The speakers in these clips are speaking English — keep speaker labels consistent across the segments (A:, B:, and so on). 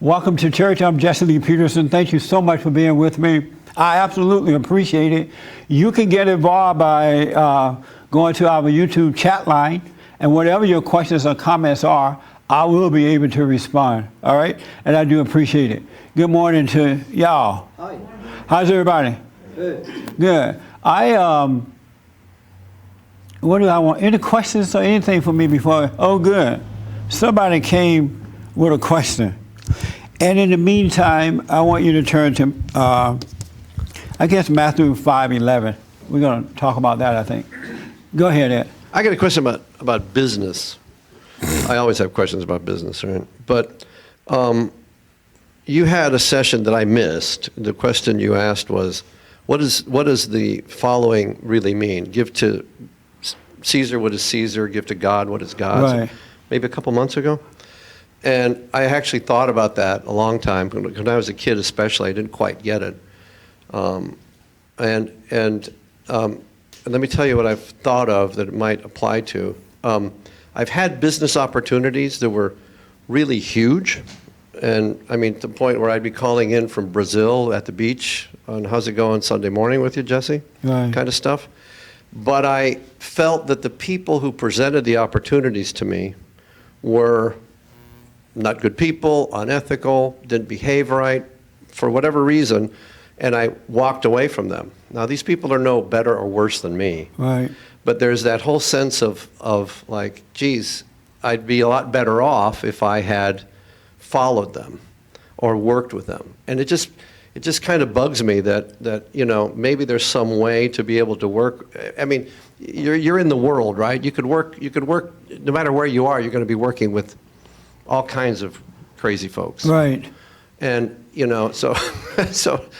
A: Welcome to church. I'm Jesse Peterson. Thank you so much for being with me. I absolutely appreciate it. You can get involved by going to our YouTube chat line, and whatever your questions or comments are, I will be able to respond. All right? And I do appreciate it. Good morning to y'all.
B: Hi.
A: How's everybody?
B: Good.
A: Good. What do I want? Any questions or anything for me before? Oh, good. Somebody came with a question. And in the meantime, I want you to turn to, I guess, Matthew 5:11. We're going to talk about that, I think. Go ahead, Ed.
B: I got a question about business. I always have questions about business, right? But you had a session that I missed. The question you asked was, what does the following really mean? Give to Caesar what is Caesar, give to God what is God's.
A: Right.
B: Maybe a couple months ago. And I actually thought about that a long time. When I was a kid especially, I didn't quite get it. And let me tell you what I've thought of that it might apply to. I've had business opportunities that were really huge. And I mean, to the point where I'd be calling in from Brazil at the beach on how's it going Sunday morning with you, Jesse?
A: Right.
B: Kind of stuff. But I felt that the people who presented the opportunities to me were not good people, unethical, didn't behave right, for whatever reason, and I walked away from them. Now, these people are no better or worse than me.
A: Right.
B: But there's that whole sense of like, geez, I'd be a lot better off if I had followed them or worked with them. And it just kind of bugs me that you know, maybe there's some way to be able to work. I mean, you're in the world, right? You could work no matter where you are, you're going to be working with all kinds of crazy folks.
A: Right.
B: And, you know, so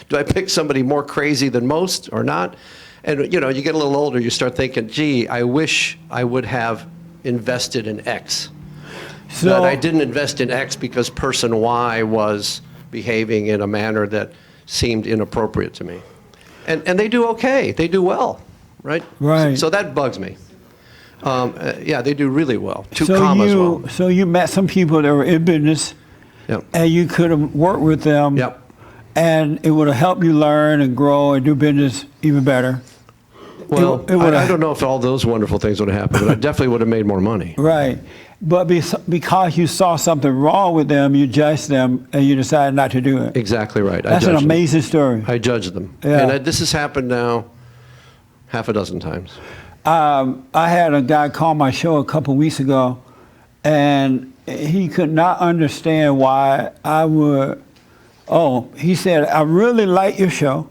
B: do I pick somebody more crazy than most or not? And, you know, you get a little older, you start thinking, gee, I wish I would have invested in X.
A: So,
B: But I didn't invest in X because person Y was behaving in a manner that seemed inappropriate to me. And they do okay. They do well, right?
A: Right.
B: So that bugs me. Yeah, they do really well. Two commas well.
A: So you met some people that were in business,
B: Yep.
A: and you could have worked with them,
B: Yep.
A: and it would have helped you learn and grow and do business even better.
B: Well,
A: It would
B: I
A: have-
B: don't know if all those wonderful things would have happened, but I definitely would have made more money.
A: Right. But because you saw something wrong with them, you judged them, and you decided not to do it.
B: Exactly right.
A: That's an amazing story.
B: I judged them.
A: Yeah.
B: And this has happened now half a dozen times.
A: I had a guy call my show a couple weeks ago, and he could not understand why I would. Oh, he said, I really like your show.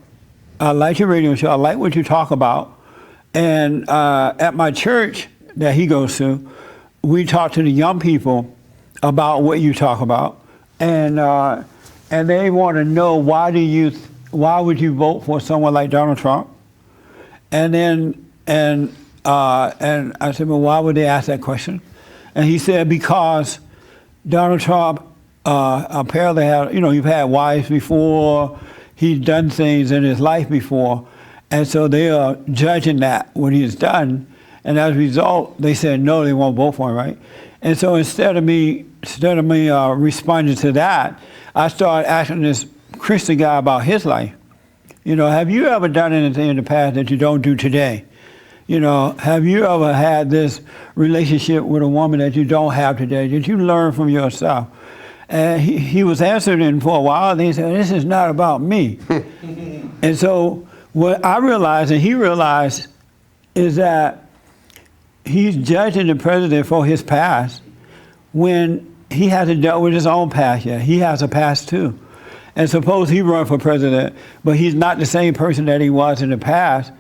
A: I like your radio show. I like what you talk about. And at my church that he goes to, we talk to the young people about what you talk about, and they want to know why would you vote for someone like Donald Trump? And I said, well, why would they ask that question? And he said, because Donald Trump apparently you've had wives before, he's done things in his life before, and so they are judging that, what he's done, and as a result, they said, no, they won't vote for him, right? And so instead of me responding to that, I started asking this Christian guy about his life. You know, have you ever done anything in the past that you don't do today? You know, have you ever had this relationship with a woman that you don't have today? Did you learn from yourself? And he was answering for a while, and he said, this is not about me. And so what I realized, and he realized, is that he's judging the president for his past when he hasn't dealt with his own past yet. He has a past too. And suppose he run for president, but he's not the same person that he was in the past.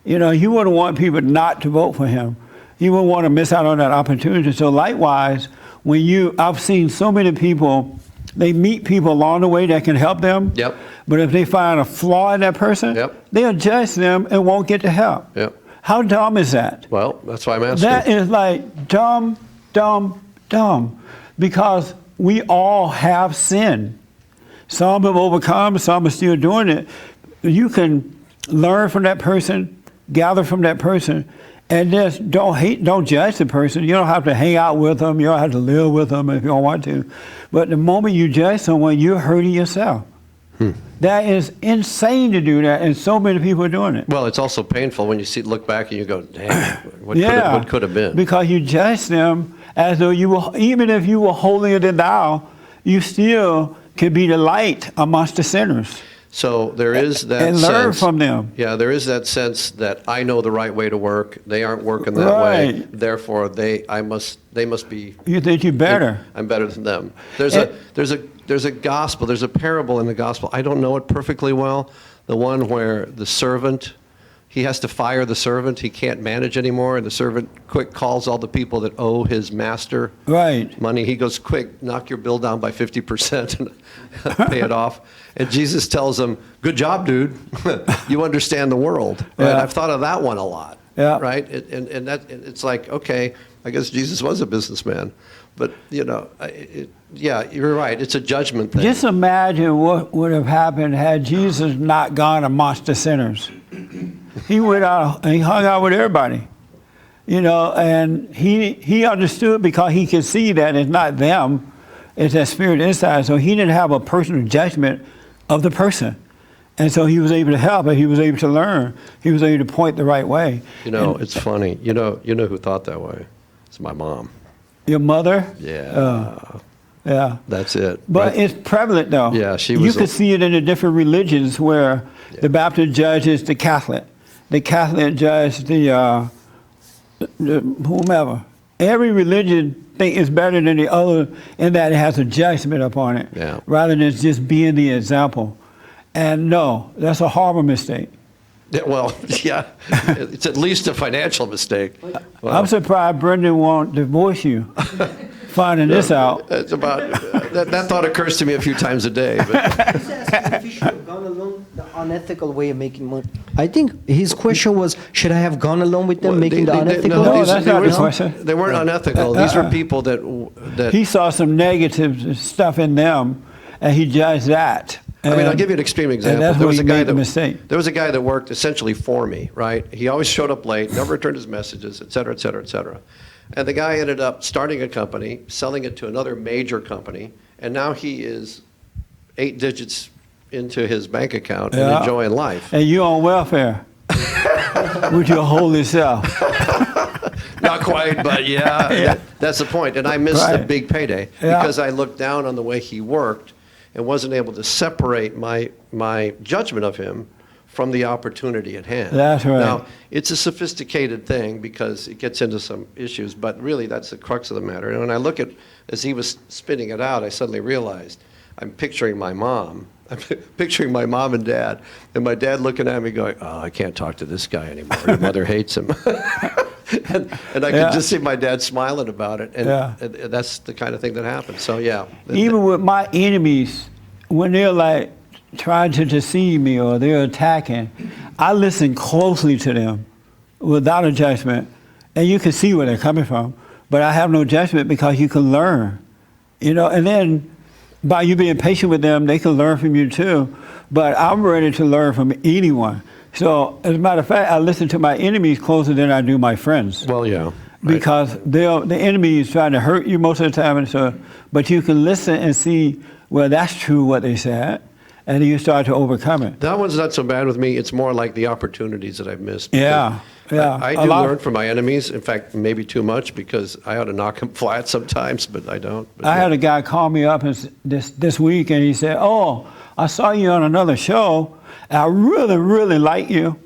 A: You know, you wouldn't want people not to vote for him. You wouldn't want to miss out on that opportunity. So likewise, I've seen so many people, they meet people along the way that can help them.
B: Yep.
A: But if they find a flaw in that person,
B: Yep.
A: they'll judge them and won't get the help.
B: Yep.
A: How dumb is that?
B: Well, that's why I'm asking.
A: That is like dumb. Because we all have sin. Some have overcome, some are still doing it. You can learn from that person, gather from that person, And just don't judge the person. You don't have to hang out with them. You don't have to live with them if you don't want to. But the moment you judge someone, you're hurting yourself. That is insane to do that, and so many people are doing it.
B: Well, it's also painful when you look back and you go, damn, what could have been?
A: Because you judge them as though even if you were holier than thou, you still can be the light amongst the sinners.
B: So there is that
A: and
B: sense.
A: learn from them.
B: Yeah, there is that sense that I know the right way to work. They aren't working that way. Therefore, they must be.
A: You think you're better.
B: I'm better than them. There's a gospel. There's a parable in the gospel. I don't know it perfectly well. The one where the servant, he has to fire the servant. He can't manage anymore, and the servant quick calls all the people that owe his master money. He goes, quick, knock your bill down by 50% and pay it off. And Jesus tells him, good job, dude. You understand the world. Right? I've thought of that one a lot. Right? And it's like, okay, I guess Jesus was a businessman. But, you're right. It's a judgment thing.
A: Just imagine what would have happened had Jesus not gone amongst the sinners. He went out and he hung out with everybody, and he understood because he could see that it's not them, it's that spirit inside. So he didn't have a personal judgment of the person. And so he was able to help and he was able to learn. He was able to point the right way.
B: It's funny. You know who thought that way? It's my mom.
A: Your mother?
B: Yeah.
A: Yeah.
B: That's it.
A: But it's prevalent, though.
B: Yeah, she was.
A: You could see it in the different religions where the Baptist judges the Catholic. The Catholic judge the whomever. Every religion think it's better than the other in that it has a judgment upon it, rather than just being the example. And no, that's a horrible mistake.
B: Yeah, well, yeah, it's at least a financial mistake. Well,
A: I'm surprised Brendan won't divorce you, finding this out.
B: It's about that thought occurs to me a few times a day. But.
C: He's asking if he should have gone along the unethical way of making money. I think his question was, should I have gone along with them making the unethical?
A: No, that's not the question.
B: They weren't unethical. These were people that
A: he saw some negative stuff in them, and he judged that.
B: I mean, I'll give you an extreme example.
A: There was a
B: guy that worked essentially for me, right? He always showed up late, never returned his messages, et cetera, et cetera, et cetera. And the guy ended up starting a company, selling it to another major company, and now he is 8 digits into his bank account and enjoying life.
A: And you on welfare with your holy self.
B: Not quite, but that's the point. And I missed the big payday because I looked down on the way he worked and wasn't able to separate my judgment of him from the opportunity at hand.
A: That's right.
B: Now, it's a sophisticated thing because it gets into some issues, but really that's the crux of the matter. And when I look at, as he was spinning it out, I suddenly realized I'm picturing my mom. I'm picturing my mom and dad, and my dad looking at me going, oh, I can't talk to this guy anymore. Your mother hates him. and I could just see my dad smiling about it, and that's the kind of thing that happens. So,
A: Even with my enemies, when they're like trying to deceive me or they're attacking, I listen closely to them without a judgment, and you can see where they're coming from. But I have no judgment because you can learn, and then by you being patient with them, they can learn from you too. But I'm ready to learn from anyone. So, as a matter of fact, I listen to my enemies closer than I do my friends.
B: Well, yeah. Right.
A: Because the enemy is trying to hurt you most of the time. And so, but you can listen and see, well, that's true what they said. And then you start to overcome it.
B: That one's not so bad with me. It's more like the opportunities that I've missed.
A: Yeah.
B: I do learn from my enemies. In fact, maybe too much because I ought to knock them flat sometimes, but I don't. But
A: I had a guy call me up this week, and he said, oh, I saw you on another show, and I really, really like you,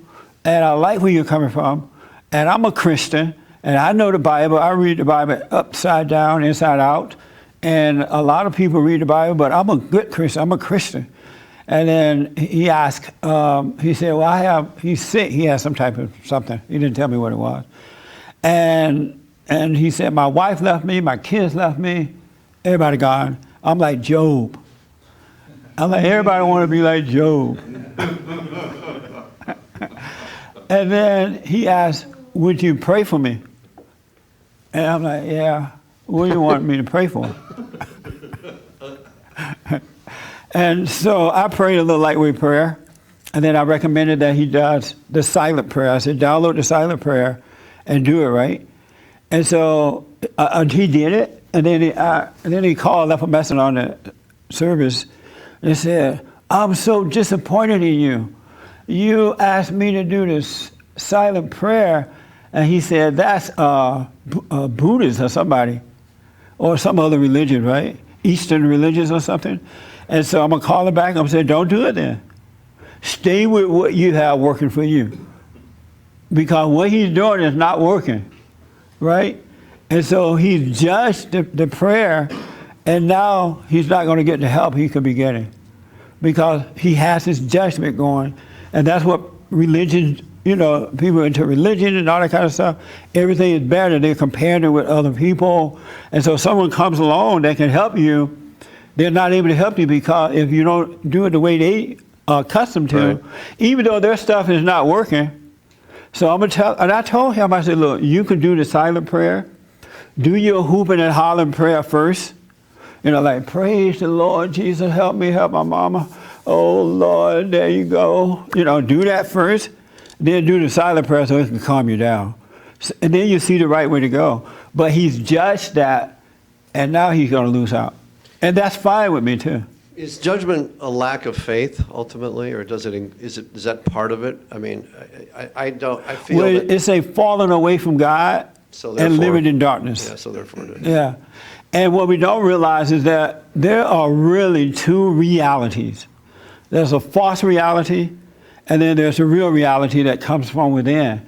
A: and I like where you're coming from, and I'm a Christian, and I know the Bible. I read the Bible upside down, inside out, and a lot of people read the Bible, but I'm a good Christian. I'm a Christian. And then he asked, he said, well, he's sick. He has some type of something. He didn't tell me what it was. And he said, my wife left me, my kids left me, everybody gone. I'm like Job. I'm like, everybody want to be like Job. And then he asked, would you pray for me? And I'm like, yeah, what do you want me to pray for? And so I prayed a little lightweight prayer, and then I recommended that he does the silent prayer. I said, download the silent prayer, and do it right. And so he did it, and then he called, left a message on the service, and said, "I'm so disappointed in you. You asked me to do this silent prayer," and he said, "That's Buddhist or somebody, or some other religion, right? Eastern religions or something." And so I'm gonna call him back. I'm gonna say, "Don't do it then. Stay with what you have working for you, because what he's doing is not working, right?" And so he's judged the prayer, and now he's not going to get the help he could be getting, because he has his judgment going. And that's what religion, people into religion and all that kind of stuff, everything is better. They're comparing it with other people. And so someone comes along that can help you, they're not able to help you, because if you don't do it the way they are accustomed to,
B: Right.
A: even though their stuff is not working. So I'm going to tell, and I told him, I said, "Look, you can do the silent prayer. Do your hooping and hollering prayer first. Like, praise the Lord, Jesus, help me, help my mama. Oh, Lord, there you go. Do that first. Then do the silent prayer so it can calm you down. And then you see the right way to go. But he's judged that, and now he's going to lose out. And that's fine with me, too.
B: Is judgment a lack of faith ultimately, or is that part of it? I mean, I feel
A: Well,
B: that,
A: it's a falling away from God
B: so
A: and
B: therefore-
A: living in darkness.
B: Yeah, so therefore,
A: Yeah. And what we don't realize is that there are really two realities. There's a false reality, and then there's a real reality that comes from within.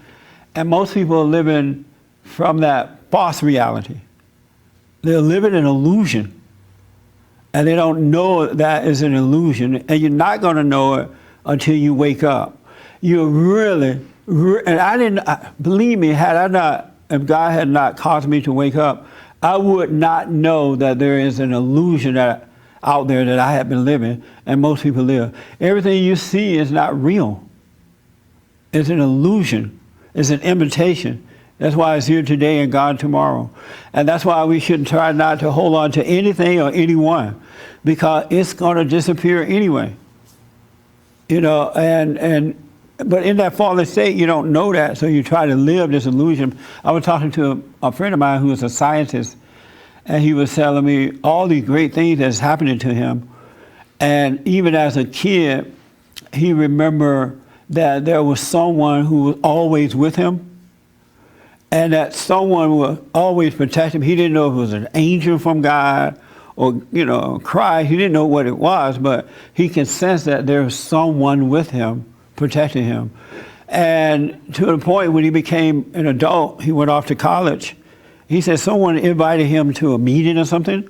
A: And most people are living from that false reality. They're living an illusion. And they don't know that is an illusion. And you're not going to know it until you wake up. You're really, and I didn't, believe me, if God had not caused me to wake up, I would not know that there is an illusion out there that I have been living, and most people live. Everything you see is not real. It's an illusion. It's an imitation. That's why it's here today and gone tomorrow. And that's why we should try not to hold on to anything or anyone, because it's going to disappear anyway. But in that fallen state, you don't know that, so you try to live this illusion. I was talking to a friend of mine who is a scientist, and he was telling me all these great things that's happening to him. And even as a kid, he remembered that there was someone who was always with him, and that someone would always protect him. He didn't know if it was an angel from God or, Christ. He didn't know what it was, but he could sense that there was someone with him, protecting him. And to the point when he became an adult, he went off to college. He said someone invited him to a meeting or something,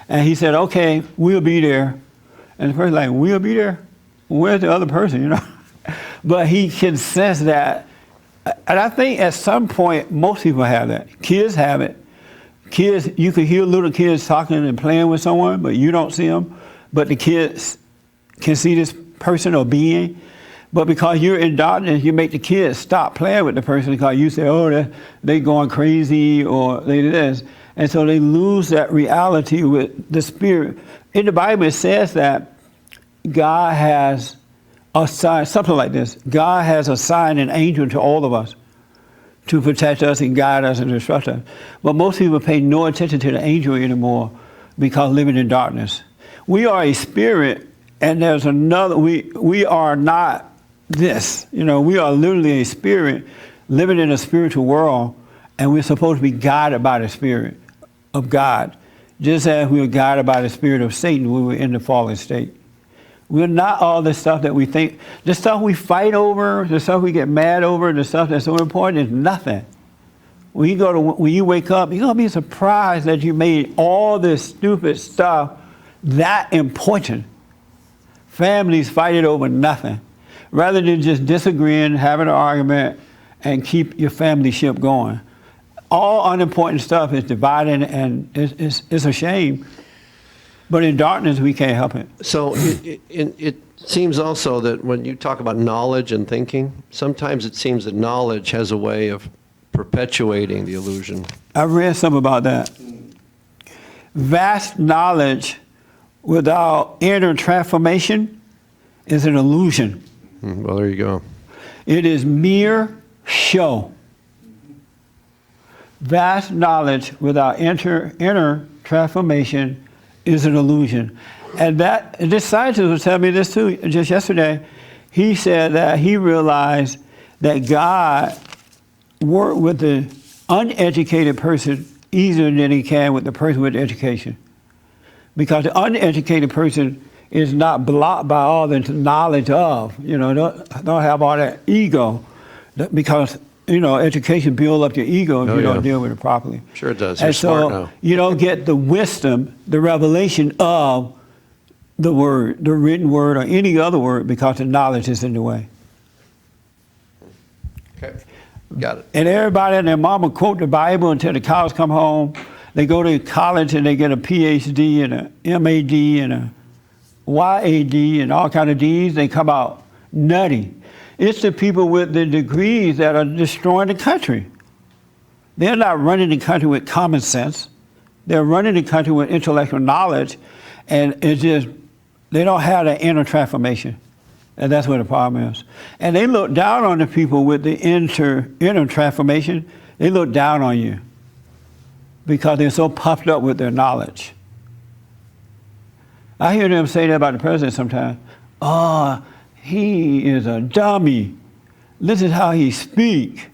A: and he said, "Okay, we'll be there." And the person like, "We'll be there? Where's the other person?" But he can sense that. And I think at some point, most people have that. Kids have it. Kids, you can hear little kids talking and playing with someone, but you don't see them. But the kids can see this person or being. But because you're in darkness, you make the kids stop playing with the person, because you say, "Oh, they going crazy," or they this. And so they lose that reality with the spirit. In the Bible, it says that God has assigned, something like this, God has assigned an angel to all of us to protect us and guide us and instruct us. But most people pay no attention to the angel anymore because living in darkness. We are a spirit, and there's another, we are not this. We are literally a spirit living in a spiritual world, and we're supposed to be guided by the Spirit of God, just as we were guided by the spirit of Satan when we were in the fallen state. We're not all the stuff that we think. The stuff we fight over, the stuff we get mad over, the stuff that's so important is nothing. When you wake up, you're going to be surprised that you made all this stupid stuff that important. Families fight it over nothing. Rather than just disagreeing, having an argument, and keep your family ship going. All unimportant stuff is dividing, and it's a shame. But in darkness, we can't help it.
B: So it seems also that when you talk about knowledge and thinking, sometimes it seems that knowledge has a way of perpetuating the illusion.
A: I read something about that. Vast knowledge without inner transformation is an illusion.
B: Well, there you go.
A: It is mere show. Vast knowledge without inner transformation is an illusion. And this scientist was telling me this too just yesterday. He said that he realized that God worked with the uneducated person easier than he can with the person with education. Because the uneducated person is not blocked by all the knowledge of, don't have all that ego, because, education builds up your ego if you don't deal with it properly.
B: Sure it does.
A: And
B: You're smart
A: so
B: now.
A: you don't get the wisdom, the revelation of the word, the written word, or any other word, because the knowledge is in the way.
B: Okay, got it.
A: And everybody and their mama quote the Bible until the cows come home. They go to college and they get a PhD and a MAD and a YAD and all kind of Ds. They come out nutty. It's the people with the degrees that are destroying the country. They're not running the country with common sense. They're running the country with intellectual knowledge, and it's just, they don't have that inner transformation. And that's where the problem is. And they look down on the people with the inner transformation. They look down on you because they're so puffed up with their knowledge. I hear them say that about the president sometimes. Oh, he is a dummy. Listen how he speak.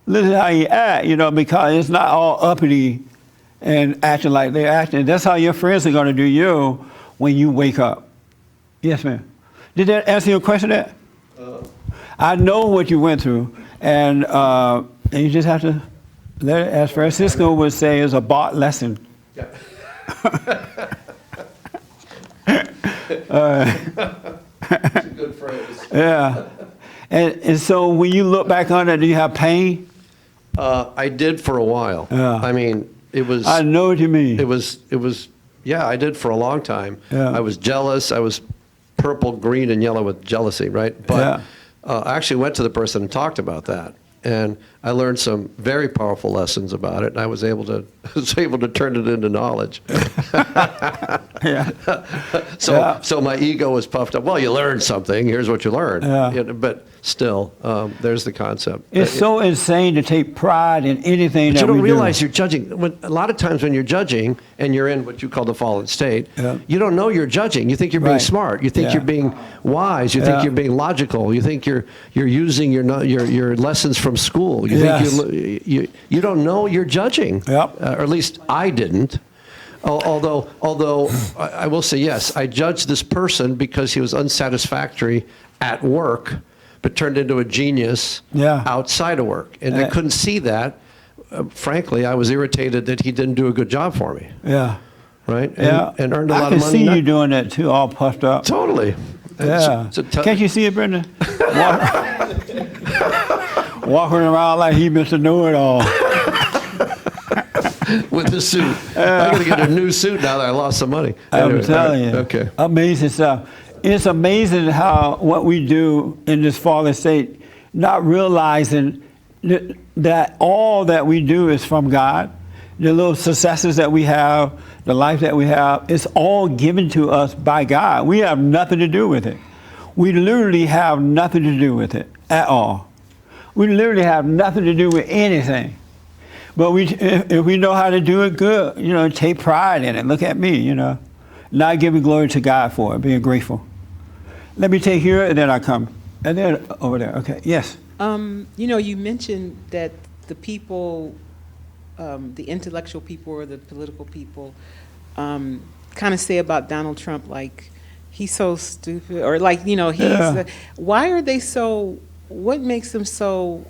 A: Listen how he act, because it's not all uppity and acting like they're acting. That's how your friends are going to do you when you wake up. Yes, ma'am. Did that answer your question there? I know what you went through, and you just have to let it, as Francisco would say, is a bought lesson.
B: Yeah. That's a good phrase.
A: Yeah. And so when you look back on it, do you have pain?
B: I did for a while.
A: Yeah.
B: I mean, it was.
A: I know what you mean.
B: It was. Yeah, I did for a long time.
A: Yeah.
B: I was jealous. I was purple, green, and yellow with jealousy, right? But I actually went to the person and talked about that, and I learned some very powerful lessons about it. And I was able to turn it into knowledge.
A: Yeah.
B: So my ego was puffed up. Well, you learned something. Here's what you learned.
A: Yeah.
B: But still, there's the concept.
A: It's so insane to take pride in anything that
B: But you don't
A: we
B: realize
A: do.
B: you're judging. A lot of times when you're judging and you're in what you call the fallen state, you don't know you're judging. You think you're being
A: Right.
B: smart. You think
A: Yeah.
B: you're being wise. You think you're being logical. You think you're using your lessons from school. You
A: Yes.
B: think you don't know you're judging.
A: Yep.
B: Or at least I didn't. Although I will say yes, I judged this person because he was unsatisfactory at work, but turned into a genius outside of work. And I couldn't see that. Frankly, I was irritated that he didn't do a good job for me.
A: Yeah.
B: Right?
A: Yeah.
B: And earned a lot
A: I
B: of
A: can
B: money.
A: see you doing that too, all puffed up.
B: Totally.
A: Yeah.
B: It's a
A: Can't you see it, Brenda? Walking around like he Mr. Know-It-All.
B: with the suit. I got to get a new suit now that I lost some money.
A: I'm telling you.
B: Okay.
A: Amazing stuff. It's amazing how what we do in this fallen state, not realizing that all that we do is from God. The little successes that we have, the life that we have, it's all given to us by God. We have nothing to do with it. We literally have nothing to do with it at all. We literally have nothing to do with anything. But if we know how to do it good, take pride in it. Look at me, not giving glory to God for it, being grateful. Let me take here, and then I come. And then over there. Okay, yes.
D: You mentioned that the people, the intellectual people or the political people, kind of say about Donald Trump, like, he's so stupid, or like, why are they so, what makes them so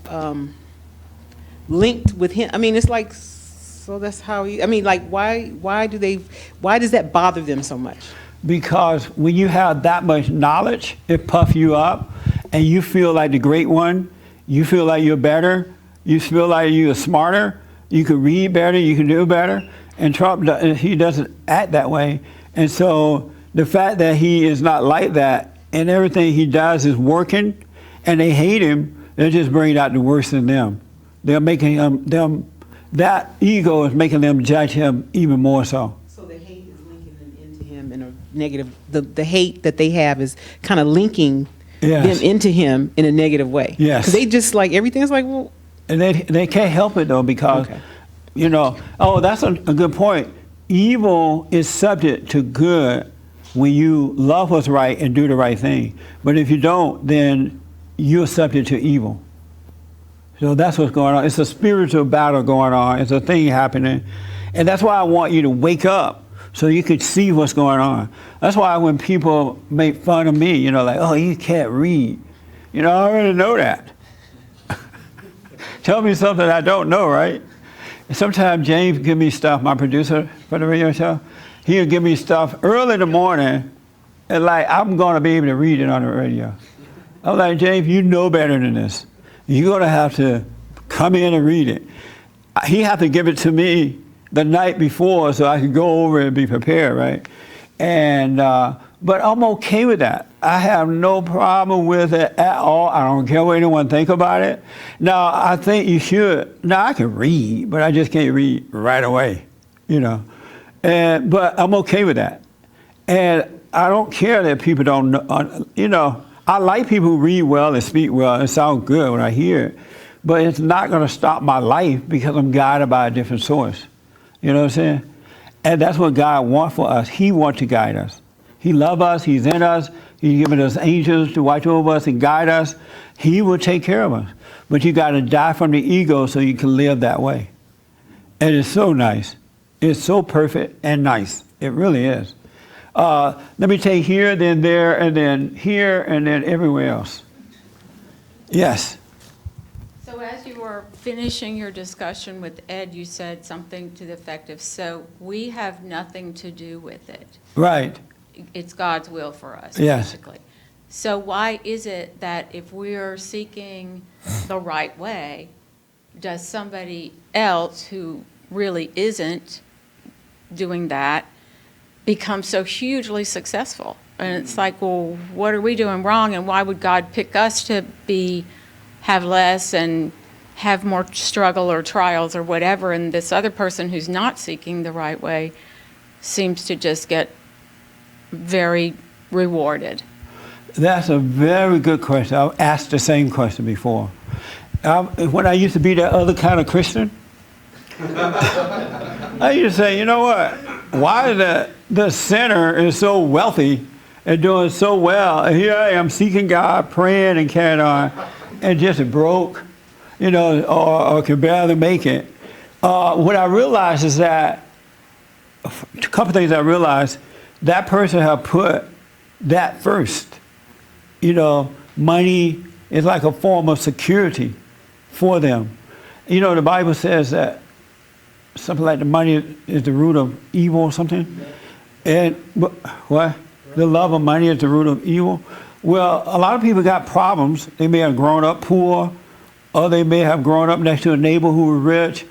D: linked with him? I mean, it's like, so that's how why does that bother them so much?
A: Because when you have that much knowledge, it puffs you up, and you feel like the great one, you feel like you're better, you feel like you're smarter, you can read better, you can do better, and Trump, he doesn't act that way. And so the fact that he is not like that, and everything he does is working, and they hate him, they're just bringing out the worst in them. They're making that ego is making them judge him even more so.
D: So the hate is linking them into him in a negative, the hate that they have is kind of linking them into him in a negative way.
A: Yes.
D: Because they just like, everything's like, well.
A: And they can't help it though, because You know, oh, that's a good point. Evil is subject to good when you love what's right and do the right thing. But if you don't, then you're subject to evil. So that's what's going on. It's a spiritual battle going on. It's a thing happening. And that's why I want you to wake up so you could see what's going on. That's why when people make fun of me, you know, like, oh, you can't read. You know, I already know that. Tell me something I don't know, right? Sometimes James give me stuff, my producer for the radio show, he'll give me stuff early in the morning, and like, I'm going to be able to read it on the radio. I'm like, James, you know better than this. You're going to have to come in and read it. He had to give it to me the night before so I could go over and be prepared, right? And, but I'm okay with that. I have no problem with it at all. I don't care what anyone think about it. Now, I think you should. Now, I can read, but I just can't read right away, you know. But I'm okay with that. And I don't care that people don't know, you know, I like people who read well and speak well and sound good when I hear it. But it's not going to stop my life because I'm guided by a different source. You know what I'm saying? And that's what God wants for us. He wants to guide us. He loves us. He's in us. He's given us angels to watch over us and guide us. He will take care of us. But you got to die from the ego so you can live that way. And it's so nice. It's so perfect and nice. It really is. Let me take here, then there, and then here, and then everywhere else. Yes.
E: So as you were finishing your discussion with Ed, you said something to the effect of, so we have nothing to do with it.
A: Right.
E: It's God's will for us,
A: Yes.
E: basically. So why is it that if we're seeking the right way, does somebody else who really isn't doing that become so hugely successful? And it's like, well, what are we doing wrong, and why would God pick us to have less and have more struggle or trials or whatever, and this other person who's not seeking the right way seems to just get very rewarded?
A: That's a very good question. I've asked the same question before. When I used to be that other kind of Christian, I used to say, you know what? Why the sinner is so wealthy and doing so well, and here I am seeking God, praying and carrying on, and just broke, you know, or can barely make it. What I realized is that, a couple things I realized, that person have put that first. You know, money is like a form of security for them. You know, the Bible says that something like the money is the root of evil or something. And what? The love of money is the root of evil. Well, a lot of people got problems. They may have grown up poor, or they may have grown up next to a neighbor who was rich,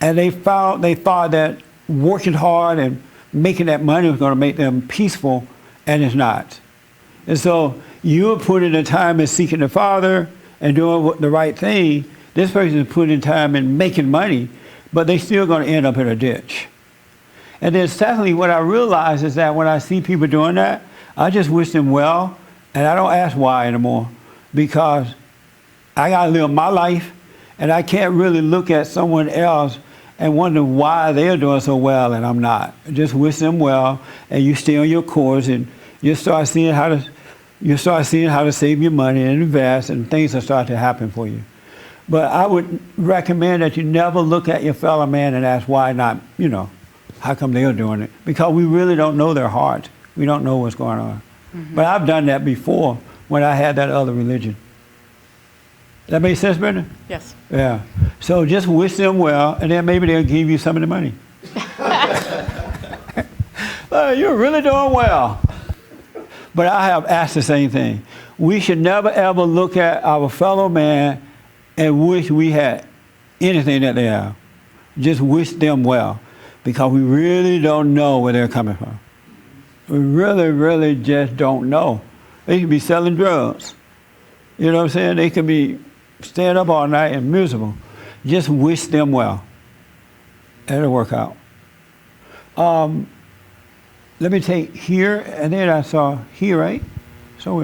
A: and they thought that working hard and making that money was going to make them peaceful, and it's not. And so you're putting the time in seeking the Father and doing the right thing. This person is putting time in making money, but they're still going to end up in a ditch. And then secondly, what I realize is that when I see people doing that, I just wish them well, and I don't ask why anymore, because I got to live my life, and I can't really look at someone else and wonder why they're doing so well and I'm not. Just wish them well, and you stay on your course, and you start seeing how to save your money and invest, and things will start to happen for you. But I would recommend that you never look at your fellow man and ask why not, you know, how come they're doing it? Because we really don't know their heart. We don't know what's going on. Mm-hmm. But I've done that before when I had that other religion. That make sense, Brenda?
E: Yes.
A: Yeah. So just wish them well, and then maybe they'll give you some of the money. You're really doing well. But I have asked the same thing. We should never, ever look at our fellow man and wish we had anything that they have. Just wish them well, because we really don't know where they're coming from. We really, really just don't know. They could be selling drugs. You know what I'm saying? They could be staying up all night and miserable. Just wish them well. It'll work out. Let me take here, and then I saw here, right? So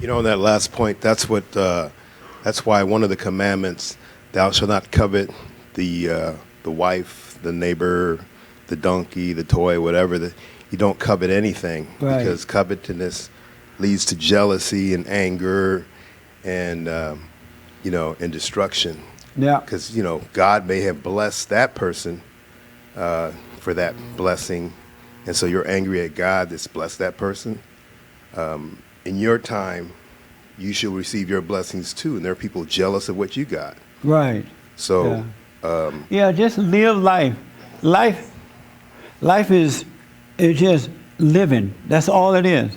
F: You know, on that last point, that's why one of the commandments, thou shalt not covet the the wife, the neighbor, the donkey, the toy, whatever. You don't covet anything
A: Right.
F: because covetousness leads to jealousy and anger and, and destruction.
A: Yeah.
F: Because, God may have blessed that person for that blessing. And so you're angry at God that's blessed that person. In your time, you should receive your blessings too. And there are people jealous of what you got.
A: Right.
F: So,
A: Yeah, just live life. Life is just living. That's all it is.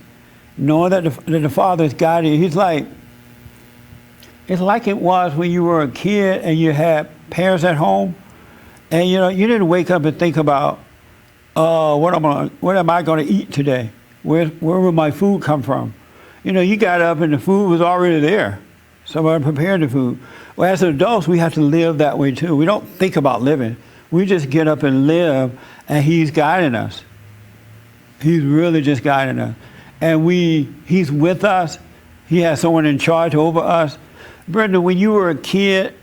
A: Knowing that the Father is guiding you. It's like it was when you were a kid and you had parents at home, and you didn't wake up and think about, what am I going to eat today? Where will my food come from? You got up and the food was already there. Somebody prepared the food. Well, as adults, we have to live that way too. We don't think about living. We just get up and live, and He's guiding us. He's really just guiding us. And He's with us. He has someone in charge over us. Brenda, when you were a kid,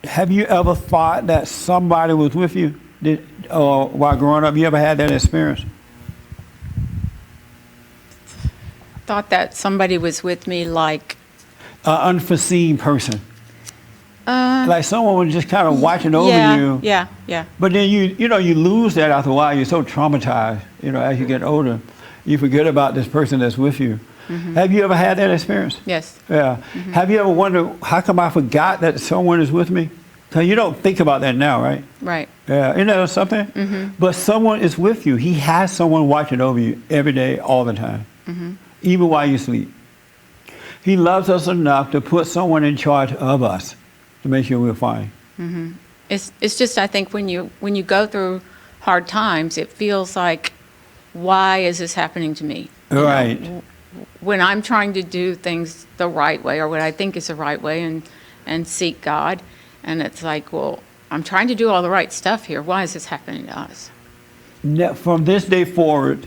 A: have you ever thought that somebody was with you while growing up? You ever had that experience?
E: Thought that somebody was with me, like,
A: An unforeseen person. Like someone was just kind of watching over you.
E: Yeah.
A: But then you lose that after a while. You're so traumatized, as you get older. You forget about this person that's with you. Mm-hmm. Have you ever had that experience?
E: Yes.
A: Yeah. Mm-hmm. Have you ever wondered, how come I forgot that someone is with me? Because you don't think about that now, right?
E: Right.
A: Yeah. Isn't that something? Mm-hmm. But someone is with you. He has someone watching over you every day, all the time, even while you sleep. He loves us enough to put someone in charge of us to make sure we're fine.
E: Mm-hmm. It's just, I think when you go through hard times, it feels like, why is this happening to me?
A: Right.
E: When I'm trying to do things the right way, or what I think is the right way, and seek God, and it's like, well, I'm trying to do all the right stuff here. Why is this happening to us?
A: From this day forward,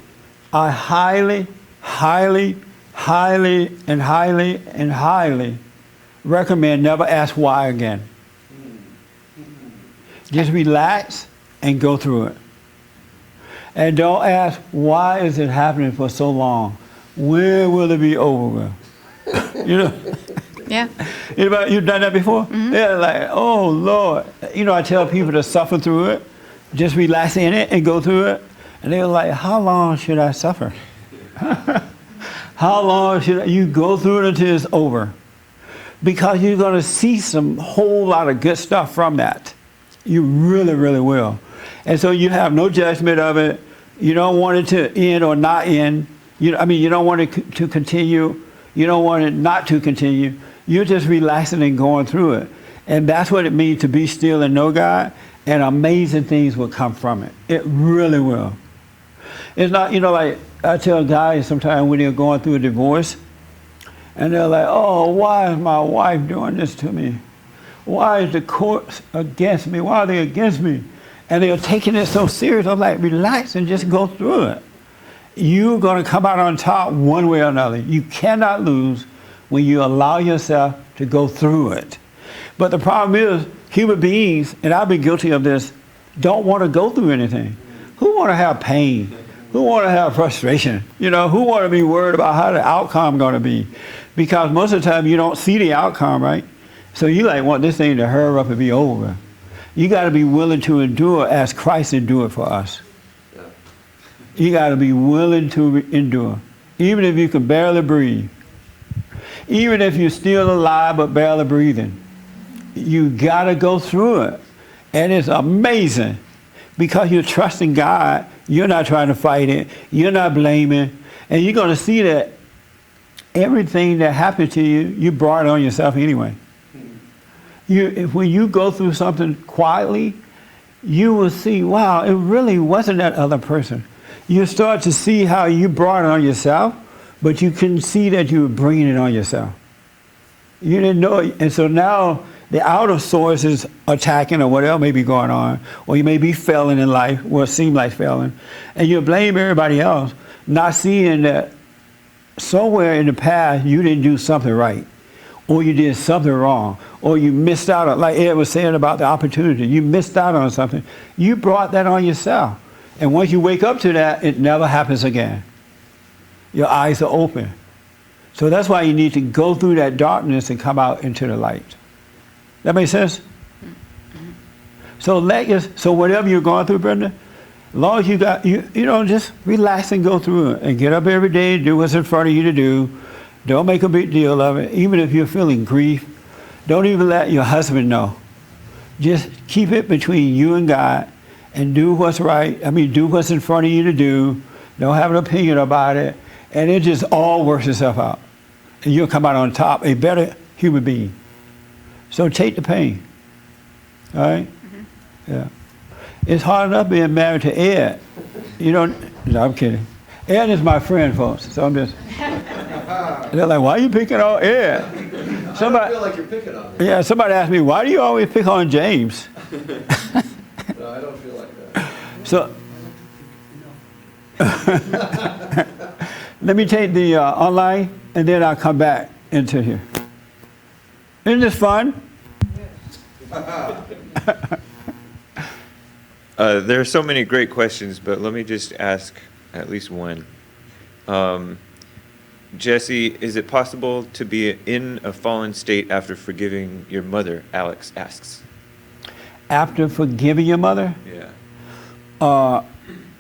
A: I highly, highly, highly, and highly, and highly recommend never ask why again. Just relax and go through it. And don't ask, why is it happening for so long? When will it be over with?
E: Yeah.
A: Anybody, you've done that before? Mm-hmm. Yeah, like, oh, Lord. I tell people to suffer through it, just relax in it and go through it. And they're like, how long should I suffer? How long should you go through it until it's over? Because you're going to see some whole lot of good stuff from that. You really, really will. And so you have no judgment of it. You don't want it to end or not end. You don't want it to continue. You don't want it not to continue. You're just relaxing and going through it. And that's what it means to be still and know God. And amazing things will come from it. It really will. It's not, like I tell guys sometimes when they're going through a divorce, and they're like, oh, why is my wife doing this to me? Why is the court against me? Why are they against me? And they're taking it so serious. I'm like, relax and just go through it. You're going to come out on top one way or another. You cannot lose when you allow yourself to go through it. But the problem is, human beings, and I've been guilty of this, don't want to go through anything. Who want to have pain? Who want to have frustration? Who want to be worried about how the outcome going to be? Because most of the time you don't see the outcome, right? So you want this thing to hurry up and be over. You got to be willing to endure as Christ endured for us. You got to be willing to endure, even if you can barely breathe. Even if you're still alive but barely breathing. You got to go through it. And it's amazing because you're trusting God. You're not trying to fight it. You're not blaming. And you're going to see that everything that happened to you, you brought it on yourself anyway. When you go through something quietly, you will see, wow, it really wasn't that other person. You start to see how you brought it on yourself, but you couldn't see that you were bringing it on yourself. You didn't know it. And so now the outer source is attacking or whatever may be going on, or you may be failing in life, or it seems like failing, and you blame everybody else, not seeing that somewhere in the past you didn't do something right, or you did something wrong, or you missed out on, like Ed was saying about the opportunity, you missed out on something. You brought that on yourself. And once you wake up to that, it never happens again. Your eyes are open. So that's why you need to go through that darkness and come out into the light. That make sense? So so whatever you're going through, Brenda, as long as you got, just relax and go through it and get up every day, do what's in front of you to do. Don't make a big deal of it. Even if you're feeling grief, don't even let your husband know. Just keep it between you and God and do what's right. Do what's in front of you to do. Don't have an opinion about it. And it just all works itself out. And you'll come out on top, a better human being. So take the pain. All right? Mm-hmm. Yeah. It's hard enough being married to Ed. No, I'm kidding. Ed is my friend, folks. So I'm just. They're like, why are you picking on Ed?
B: I don't feel like you're picking on me.
A: Yeah, somebody asked me, why do you always pick on James?
B: No, I don't feel like that.
A: So, let me take the online, and then I'll come back into here. Isn't this fun?
G: There are so many great questions, but let me just ask at least one. Jesse, is it possible to be in a fallen state after forgiving your mother? Alex asks.
A: After forgiving your mother?
G: Yeah.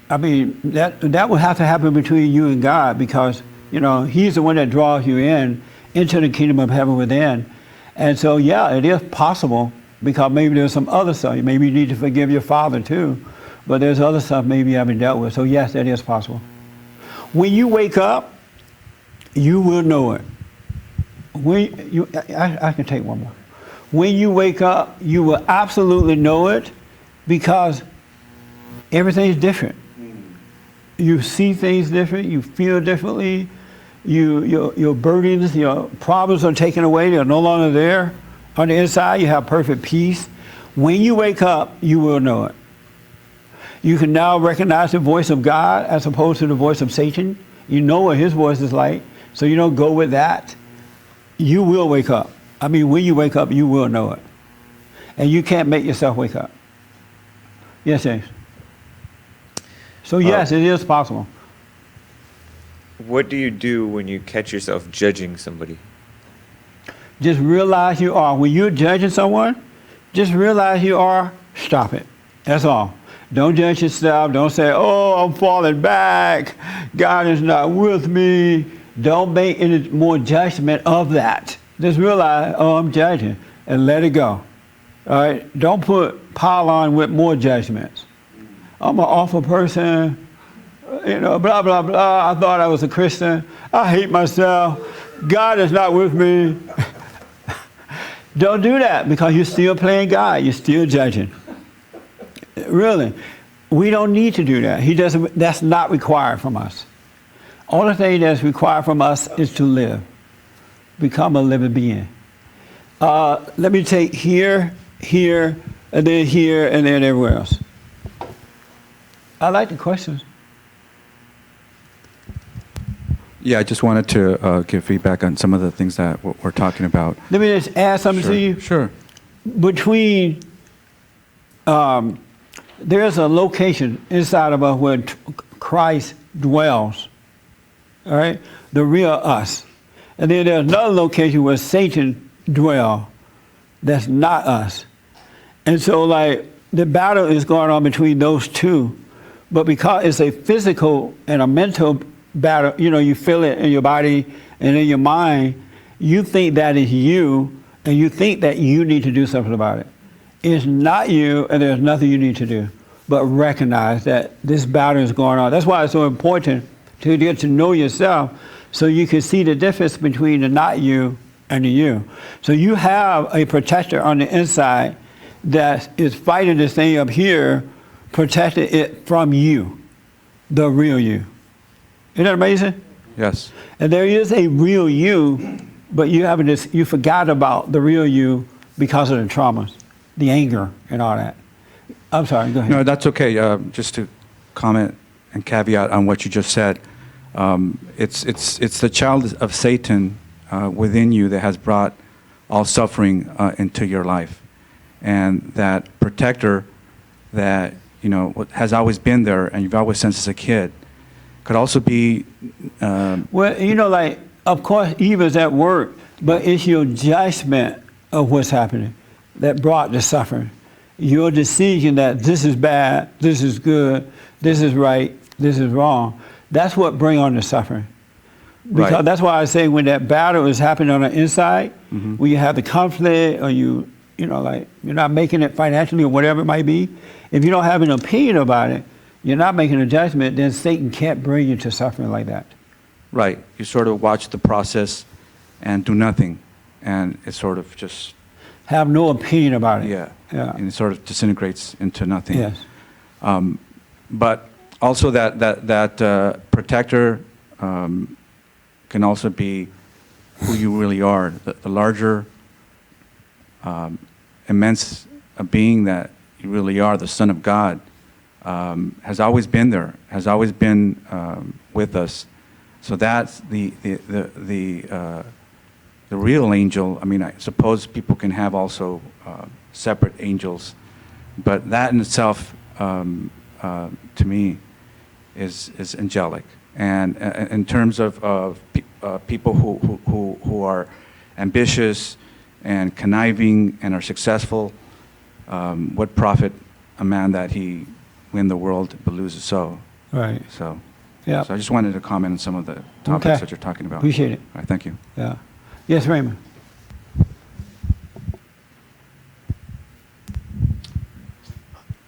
A: That would have to happen between you and God, because, He's the one that draws you into the kingdom of heaven within. And so, yeah, it is possible, because maybe there's some other stuff. Maybe you need to forgive your father too, but there's other stuff maybe you haven't dealt with. So yes, that is possible. When you wake up, you will know it. I can take one more. When you wake up, you will absolutely know it, because everything is different. You see things different. You feel differently. Your burdens, your problems are taken away. They're no longer there. On the inside, you have perfect peace. When you wake up, you will know it. You can now recognize the voice of God as opposed to the voice of Satan. You know what his voice is like, so you don't go with that. You will wake up. When you wake up, you will know it. And you can't make yourself wake up. Yes, James? So yes, it is possible.
G: What do you do when you catch yourself judging somebody?
A: Just realize you are. When you're judging someone, just realize you are. Stop it. That's all. Don't judge yourself. Don't say, oh, I'm falling back. God is not with me. Don't make any more judgment of that. Just realize, oh, I'm judging, and let it go. All right? Don't pile on with more judgments. I'm an awful person. Blah, blah, blah. I thought I was a Christian. I hate myself. God is not with me. Don't do that, because you're still playing God. You're still judging. Really. We don't need to do that. That's not required from us. Only thing that's required from us is to live. Become a living being. Let me take here, and then everywhere else. I like the questions.
H: Yeah, I just wanted to give feedback on some of the things that we're talking about.
A: Let me just add something to you.
H: Sure.
A: Between, there's a location inside of us where Christ dwells, all right? The real us. And then there's another location where Satan dwells. That's not us. And so, the battle is going on between those two. But because it's a physical and a mental battle, you feel it in your body and in your mind, you think that is you, and you think that you need to do something about it. It's not you, and there's nothing you need to do, but recognize that this battle is going on. That's why it's so important to get to know yourself, so you can see the difference between the not you and the you. So you have a protector on the inside that is fighting this thing up here, protecting it from you, the real you. Isn't that amazing?
H: Yes.
A: And there is a real you, but you forgot about the real you because of the traumas, the anger, and all that. I'm sorry, go ahead.
H: No, that's okay. Just to comment and caveat on what you just said, it's the child of Satan within you that has brought all suffering into your life. And that protector that, has always been there and you've always sensed as a kid could also be...
A: well, of course, evil's at work, but it's your judgment of what's happening that brought the suffering. Your decision that this is bad, this is good, this is right, this is wrong. That's what brings on the suffering. Because
H: Right.
A: that's why I say when that battle is happening on the inside, when you have the conflict or you're not making it financially or whatever it might be, if you don't have an opinion about it, you're not making a judgment, then Satan can't bring you to suffering like that.
H: Right. You sort of watch the process and do nothing. And it sort of just,
A: Have no opinion about it.
H: yeah.
A: Yeah.
H: And it sort of disintegrates into nothing.
A: Yes.
H: But also that protector can also be who you really are. The larger, immense being that you really are, the Son of God, has always been there, has always been with us. So that's the real angel. I mean, I suppose people can have also separate angels, but that in itself, to me, is angelic. And in terms of people who are ambitious and conniving and are successful, what profit a man that he win the world but lose his soul?
A: Right.
H: So,
A: Yeah.
H: so I just wanted to comment on some of the topics
A: Okay.
H: that you're talking about.
A: Appreciate it.
H: All right, thank you.
A: Yeah. Yes, Raymond.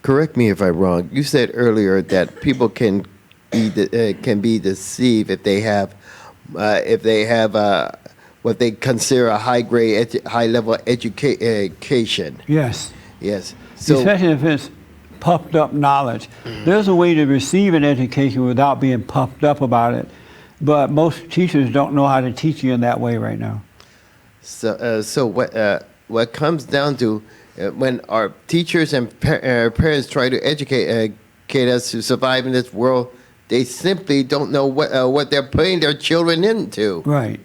I: Correct me if I'm wrong. You said earlier that people can be deceived if they have what they consider a high level education.
A: Yes.
I: Yes. So
A: Especially if it's puffed up knowledge. There's a way to receive an education without being puffed up about it, but most teachers don't know how to teach you in that way right now.
I: So what comes down to when our teachers and parents try to educate us to survive in this world, they simply don't know what they're putting their children into.
A: Right.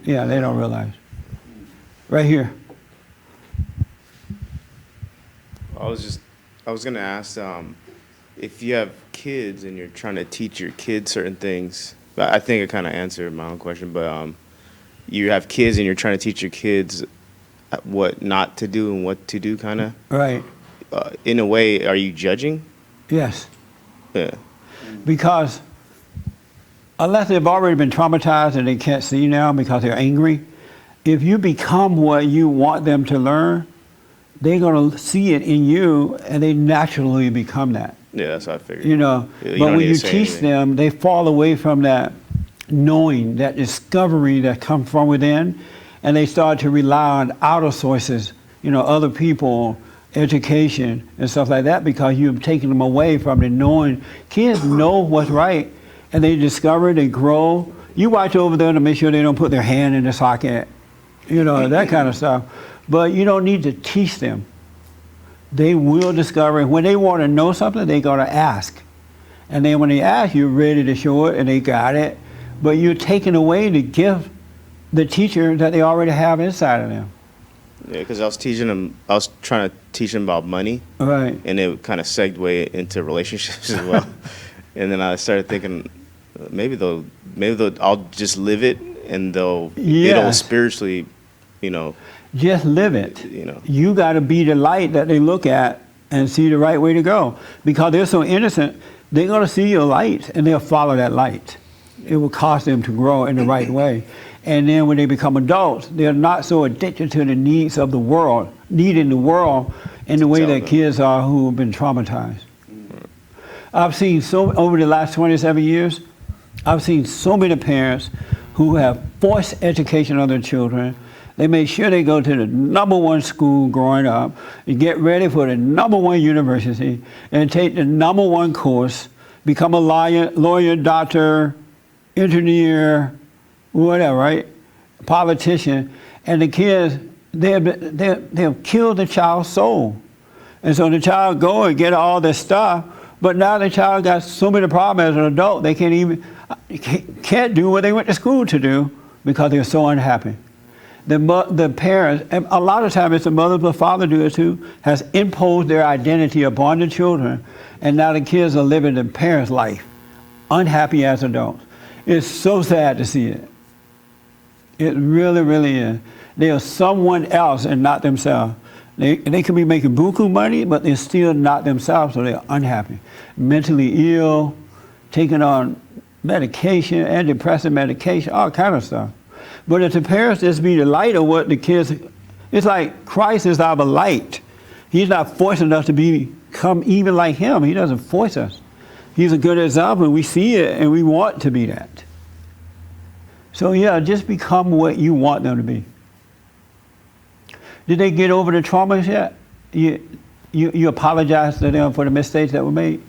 A: Yeah, they don't realize. Right here.
J: I was gonna ask if you have kids and you're trying to teach your kids certain things. I think I kind of answered my own question, but you have kids and you're trying to teach your kids what not to do and what to do, kind of.
A: Right.
J: In a way, are you judging?
A: Yes.
J: Yeah.
A: Because unless they've already been traumatized and they can't see now because they're angry, if you become what you want them to learn, they're going to see it in you and they naturally become that.
J: Yeah, that's what I figured.
A: You know,
J: You
A: but
J: don't
A: when
J: need to
A: you
J: say
A: teach
J: anything.
A: them, they fall away from that knowing, that discovery that comes from within, and they start to rely on outer sources, other people, education, and stuff like that, because you've taken them away from the knowing. Kids know what's right, and they discover, they grow. You watch over them to make sure they don't put their hand in the socket, that kind of stuff. But you don't need to teach them. They will discover. When they want to know something, they're going to ask. And then when they ask, you're ready to show it, and they got it. But you're taking away the gift, the teacher that they already have inside of them.
J: Yeah, because I was trying to teach them about money.
A: Right.
J: And it kind of segued into relationships as well. And then I started thinking, maybe I'll just live it, and it'll
A: Yes.
J: spiritually,
A: Just live it. You got to be the light that they look at and see the right way to go. Because they're so innocent, they're going to see your light, and they'll follow that light. It will cause them to grow in the right way. And then when they become adults, they're not so addicted to the needs of the world, needing the world in the way that kids are who have been traumatized. I've seen over the last 27 years, I've seen so many parents who have forced education on their children. They make sure they go to the #1 school growing up and get ready for the #1 university and take the #1 course, become a lawyer, doctor, engineer, whatever, right? Politician. And the kids, they've killed the child's soul. And so the child go and get all this stuff, but now the child got so many problems as an adult, they can't do what they went to school to do because they're so unhappy. the parents, and a lot of times it's the mother, the father do it too, has imposed their identity upon the children, and now the kids are living the parents' life, unhappy as adults. It's so sad to see it. It really, really is. They are someone else and not themselves. They could be making buku money, but they're still not themselves, so they're unhappy. Mentally ill, taking on medication, antidepressant medication, all kind of stuff. But if the parents just be the light of what the kids, it's like Christ is our light. He's not forcing us to become even like him. He doesn't force us. He's a good example, and we see it, and we want to be that. So yeah, just become what you want them to be. Did they get over the traumas yet? You apologize to them for the mistakes that were made?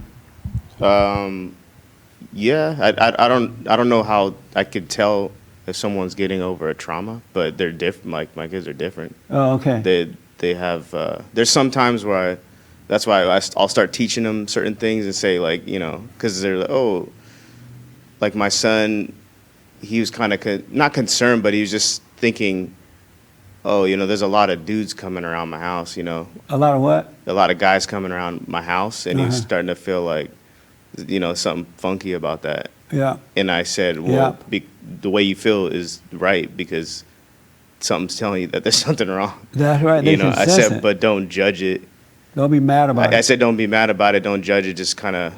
J: Yeah, I don't know how I could tell if someone's getting over a trauma, but they're different. Like my kids are different.
A: Oh, okay.
J: They have. There's some times where that's why I'll start teaching them certain things and say like, you know, because they're like, oh, like my son, he was kind of not concerned, but he was just thinking, oh, you know, there's a lot of dudes coming around my house, you know.
A: A lot of what?
J: A lot of guys coming around my house, and he was starting to feel like, you know, something funky about that.
A: Yeah.
J: And I said, well, the way you feel is right because something's telling you that there's something wrong.
A: That's right.
J: You know, I said, but don't judge it.
A: Don't be mad about it.
J: I said, don't be mad about it. Don't judge it. Just kind of,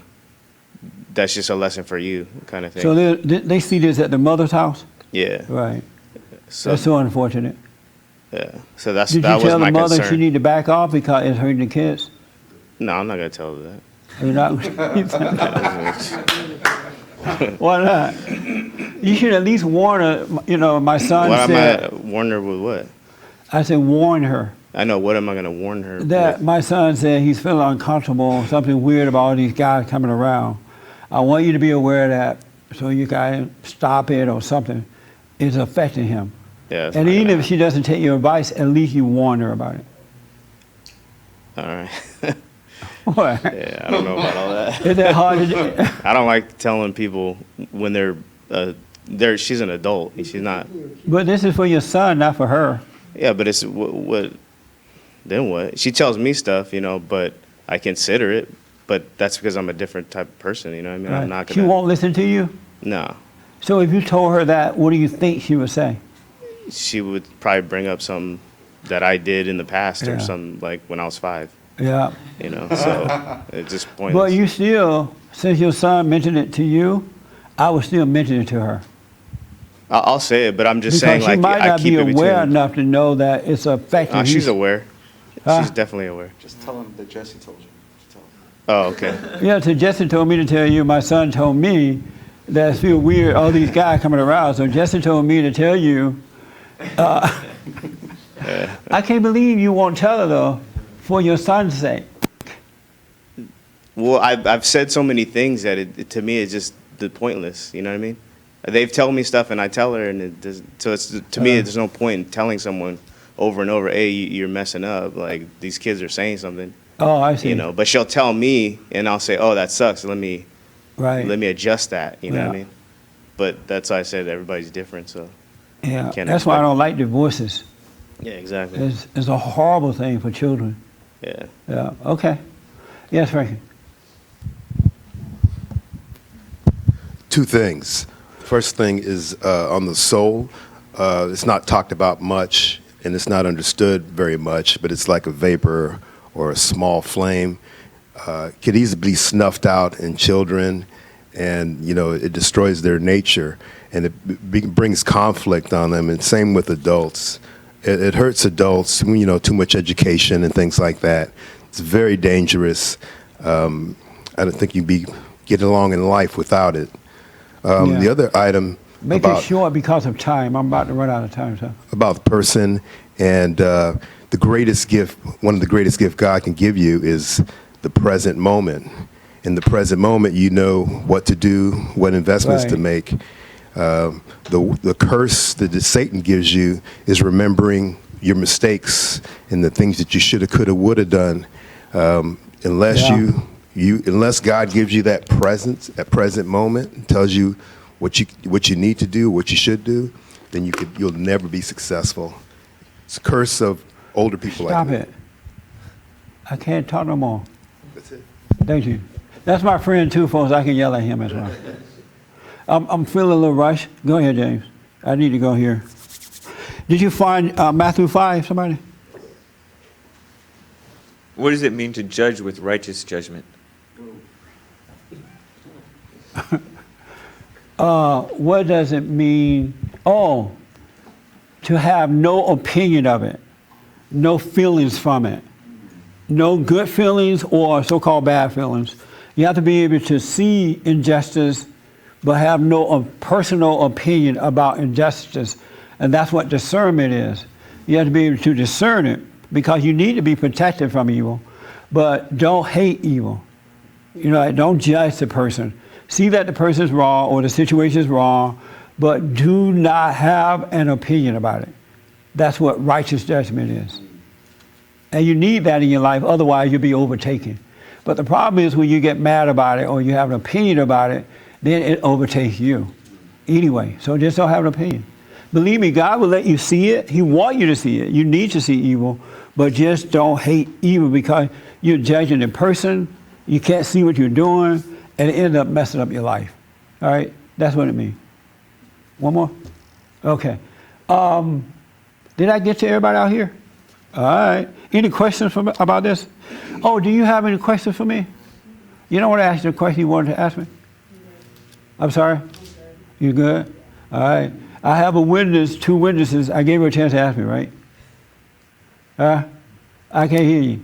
J: that's just a lesson for you kind of thing.
A: So they see this at the mother's house?
J: Yeah.
A: Right.
J: So,
A: that's so unfortunate.
J: Yeah. So that was
A: Did
J: my concern.
A: you tell the mother she need to back off because it's hurting the kids?
J: No, I'm not going to tell her that.
A: You're not? Why not? You should at least warn her. You know, my son said.
J: Warn her with what?
A: I said warn her.
J: I know. What am I going to warn her
A: that
J: with?
A: My son said he's feeling uncomfortable, something weird about all these guys coming around. I want you to be aware of that so you can stop it or something. It's affecting him.
J: Yeah,
A: and even if she doesn't take your advice, at least you warn her about it.
J: All right.
A: What?
J: Yeah, I don't know about all that.
A: Is that hard to do?
J: I don't like telling people when they're she's an adult. She's not.
A: But this is for your son, not for her.
J: Yeah, but it's what then what? She tells me stuff, you know, but I consider it. But that's because I'm a different type of person, you know what I mean?
A: Right.
J: I'm not gonna.
A: She won't listen to you?
J: No.
A: So if you told her that, what do you think she would say?
J: She would probably bring up something that I did in the past or something like when I was 5.
A: Yeah.
J: You know, so it's just pointless.
A: But you still, since your son mentioned it to you, I would still mention it to her.
J: I'll say it, but I'm just
A: because
J: saying, like,
A: might not
J: I keep
A: be
J: it between.
A: aware enough to know that it's affecting.
J: She's aware.
A: Huh?
J: She's definitely aware.
K: Just tell him that Jesse told you.
J: Oh, okay.
A: Yeah, so Jesse told me to tell you, my son told me that it feels weird, all these guys coming around. So Jesse told me to tell you, I can't believe you won't tell her though, for your son's sake.
J: Well, I've said so many things that to me it's just pointless. You know what I mean? They've told me stuff and I tell her, and so it's to me there's no point in telling someone over and over, hey, you're messing up. Like these kids are saying something.
A: Oh, I see.
J: You know, but she'll tell me, and I'll say, oh, that sucks. Let me adjust that. You know what I mean? But that's why I said everybody's different. So
A: yeah, that's why I don't like divorces.
J: Yeah, exactly.
A: It's a horrible thing for children.
J: Yeah.
A: Yeah. Okay. Yes, Frankie.
F: 2 things. First thing is on the soul. It's not talked about much, and it's not understood very much, but it's like a vapor or a small flame. Could easily be snuffed out in children, and you know it destroys their nature, and it brings conflict on them. And same with adults. It hurts adults, you know, too much education and things like that. It's very dangerous. I don't think you'd get along in life without it. The other item.
A: Make it short because of time. I'm about to run out of time. So.
F: About the person, and the greatest gift, one of the greatest gifts God can give you is the present moment. In the present moment, you know what to do, what investments to make. The curse that Satan gives you is remembering your mistakes and the things that you should have, could have, would have done. Unless unless God gives you that present moment, and tells you what you need to do, what you should do, then you'll never be successful. It's a curse of older people
A: Stop
F: like me.
A: it. I can't talk no more.
F: That's it.
A: Thank you. That's my friend too, folks. I can yell at him as well. I'm feeling a little rush. Go ahead, James. I need to go here. Did you find Matthew 5, somebody?
G: What does it mean to judge with righteous judgment?
A: What does it mean? Oh, to have no opinion of it, no feelings from it, no good feelings or so-called bad feelings. You have to be able to see injustice, but have no personal opinion about injustice. And that's what discernment is. You have to be able to discern it because you need to be protected from evil, but don't hate evil. You know, don't judge the person. See that the person is wrong or the situation is wrong, but do not have an opinion about it. That's what righteous judgment is. And you need that in your life, otherwise you'll be overtaken. But the problem is when you get mad about it or you have an opinion about it, then it overtakes you. Anyway, so just don't have an opinion. Believe me, God will let you see it. He wants you to see it. You need to see evil, but just don't hate evil because you're judging the person, you can't see what you're doing, and it ends up messing up your life. All right? That's what it means. One more? Okay. Did I get to everybody out here? All right. Any questions about this? Oh, do you have any questions for me? You don't want to ask the question you wanted to ask me? I'm sorry? You good? All right. I have a witness, 2 witnesses. I gave her a chance to ask me, right? I can't hear you.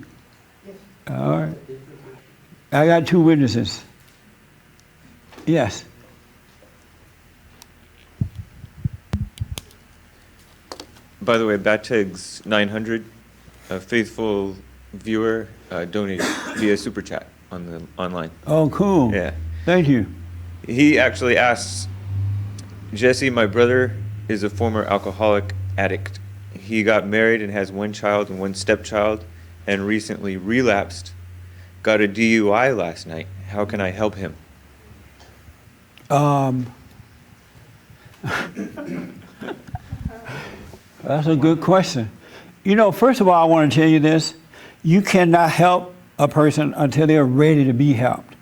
A: All right. I got 2 witnesses. Yes.
G: By the way, Bateg's 900, a faithful viewer, donated via super chat online.
A: Oh, cool.
G: Yeah.
A: Thank you.
G: He actually asks, Jesse, my brother is a former alcoholic addict. He got married and has 1 child and 1 stepchild and recently relapsed. Got a DUI last night. How can I help him?
A: That's a good question. You know, first of all, I want to tell you this. You cannot help a person until they're ready to be helped.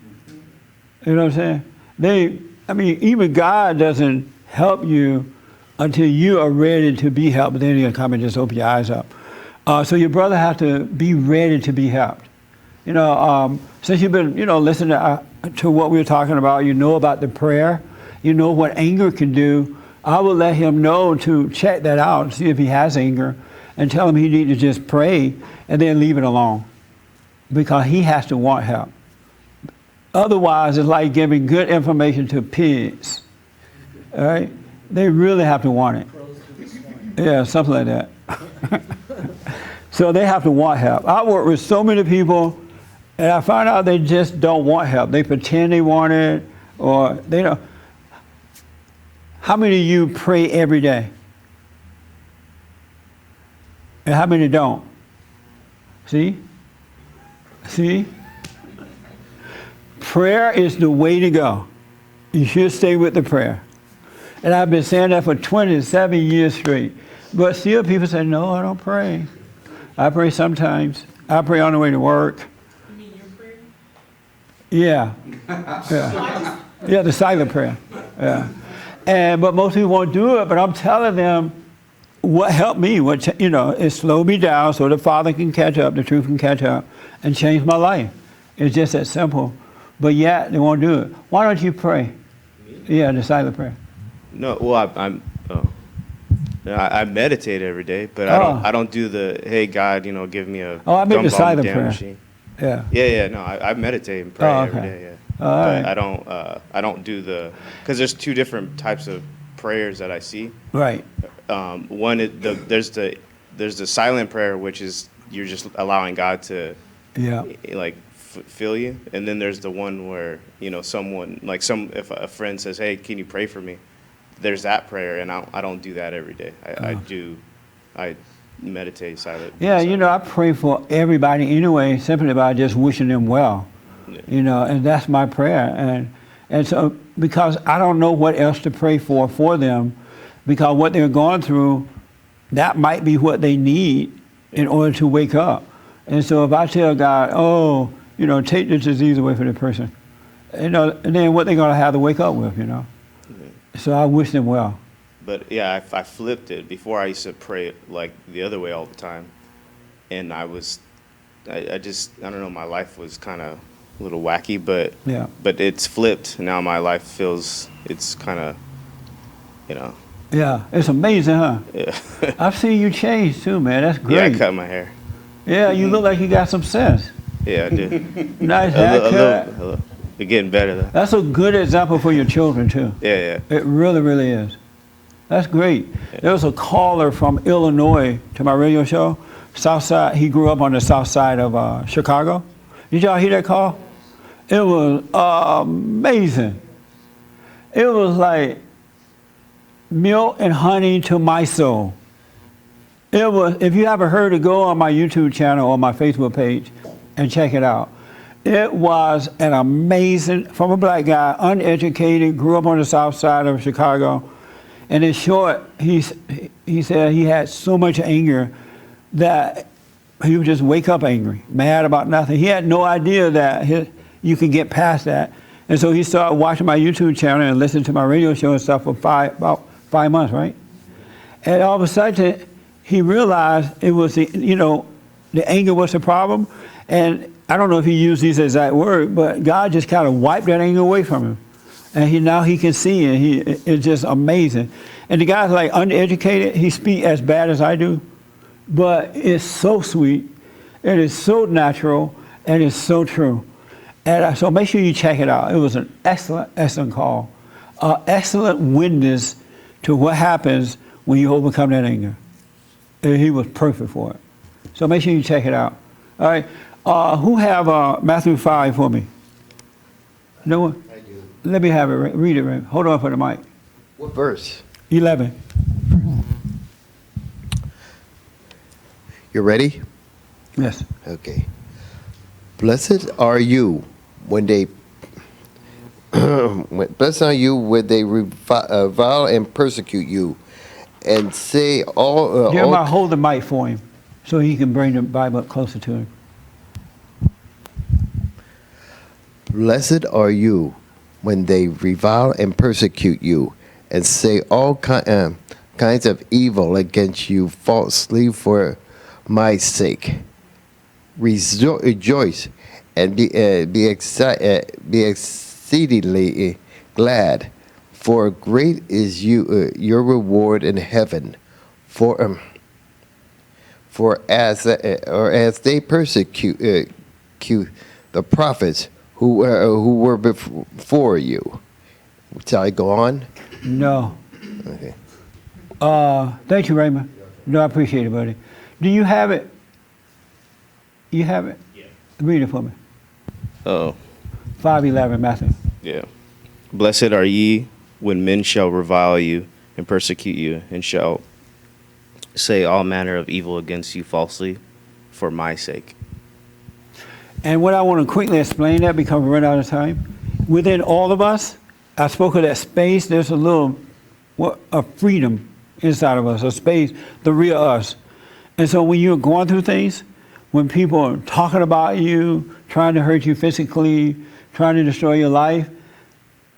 A: You know what I'm saying? Even God doesn't help you until you are ready to be helped. Then he'll come and just open your eyes up. So your brother has to be ready to be helped. You know, since you've been, listening to what we were talking about, you know about the prayer, you know what anger can do. I will let him know to check that out and see if he has anger and tell him he needs to just pray and then leave it alone because he has to want help. Otherwise, it's like giving good information to pigs. All right? They really have to want it. Yeah, something like that. So they have to want help. I work with so many people and I find out they just don't want help. They pretend they want it or they don't. How many of you pray every day? And how many don't? See? Prayer is the way to go. You should stay with the prayer. And I've been saying that for 27 years straight. But still people say, no, I don't pray. I pray sometimes. I pray on the way to work.
D: You mean your prayer?
A: Yeah. Yeah, the silent prayer. Yeah. But most people won't do it, but I'm telling them what helped me, it slowed me down so the Father can catch up, the truth can catch up, and change my life. It's just that simple. But yet, they won't do it. Why don't you pray? Yeah, the silent prayer.
J: No, well, I meditate every day, but I don't do the, hey, God, give me a
A: I make the silent prayer.
J: Machine.
A: Yeah.
J: Yeah, no, I meditate and pray every day, yeah.
A: All right.
J: I don't do because there's 2 different types of prayers that I see.
A: Right.
J: One, there's the silent prayer, which is you're just allowing God to, feel you, and then there's the one where someone if a friend says, hey, can you pray for me? There's that prayer, and I don't do that every day. I meditate silent.
A: Yeah, I pray for everybody anyway, simply by just wishing them well. And that's my prayer. And so, because I don't know what else to pray for them, because what they're going through, that might be what they need in order to wake up. And so if I tell God, oh, take the disease away from the person, and then what they're going to have to wake up with, So I wish them well.
J: But yeah, I flipped it. Before, I used to pray like the other way all the time. And I don't know, my life was kind of a little wacky, but it's flipped. Now my life feels, it's kind of,
A: Yeah, it's amazing, huh?
J: Yeah.
A: I've seen you change too, man. That's great.
J: Yeah, I cut my hair.
A: Yeah, you look like you got some sense.
J: Yeah, I did.
A: Nice haircut.
J: A little. You're getting better, though.
A: That's a good example for your children, too.
J: Yeah.
A: It really, really is. That's great.
J: Yeah.
A: There was a caller from Illinois to my radio show. South side. He grew up on the south side of Chicago. Did y'all hear that call? It was amazing. It was like milk and honey to my soul. It was, if you haven't heard it, go on my YouTube channel or my Facebook page and check it out. It was an amazing, from a black guy, uneducated, grew up on the south side of Chicago. And in short, he said he had so much anger that he would just wake up angry, mad about nothing. He had no idea that you could get past that. And so he started watching my YouTube channel and listening to my radio show and stuff for about 5 months, right? And all of a sudden, he realized it was the anger was the problem. And I don't know if he used these exact words, but God just kind of wiped that anger away from him. And now he can see it. It's just amazing. And the guy's like uneducated. He speaks as bad as I do, but it's so sweet. It is so natural, and it's so true. And so make sure you check it out. It was an excellent, excellent call. Excellent witness to what happens when you overcome that anger. And he was perfect for it. So make sure you check it out. All right. Who have Matthew 5 for me? No one?
I: I do.
A: Let me have it. Read it. Ray. Hold on for the mic.
I: What verse?
A: 11.
I: You ready?
A: Yes.
I: Okay. Blessed are you when they blessed are you when they revile and persecute you, and say all.
A: Jeremiah, hold the mic for him, so he can bring the Bible up closer to him.
I: Blessed are you when they revile and persecute you, and say all kinds of evil against you falsely for my sake. Rejoice and be exceedingly glad, for great is your reward in heaven. For as they persecute the prophets who were before you. Shall I go on?
A: No.
I: Okay.
A: Thank you, Raymond. No, I appreciate it, buddy. Do you have it? You have it? Yeah. Read it for me. 5:11, Matthew.
J: Yeah. Blessed are ye when men shall revile you and persecute you, and shall say all manner of evil against you falsely for my sake.
A: And what I want to quickly explain that, because we run out of time, within all of us, I spoke of that space, there's a freedom inside of us, a space, the real us. And so when you're going through things, when people are talking about you, trying to hurt you physically, trying to destroy your life,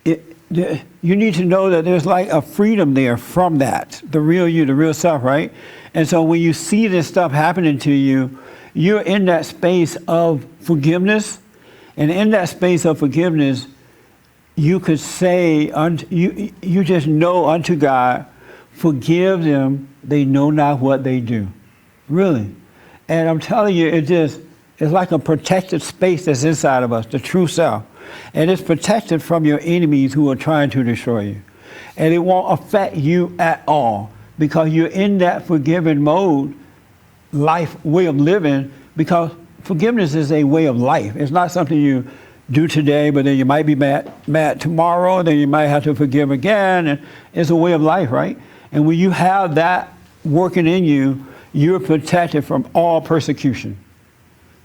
A: you need to know that there's like a freedom there from that, the real you, the real self, right? And so when you see this stuff happening to you, you're in that space of forgiveness. And in that space of forgiveness, you could say, you just know unto God, forgive them, they know not what they do. Really. And I'm telling you, it's like a protected space that's inside of us, the true self. And it's protected from your enemies who are trying to destroy you. And it won't affect you at all because you're in that forgiving mode, way of living, because forgiveness is a way of life. It's not something you do today, but then you might be mad tomorrow, then you might have to forgive again. And it's a way of life, right? And when you have that working in you, you're protected from all persecution.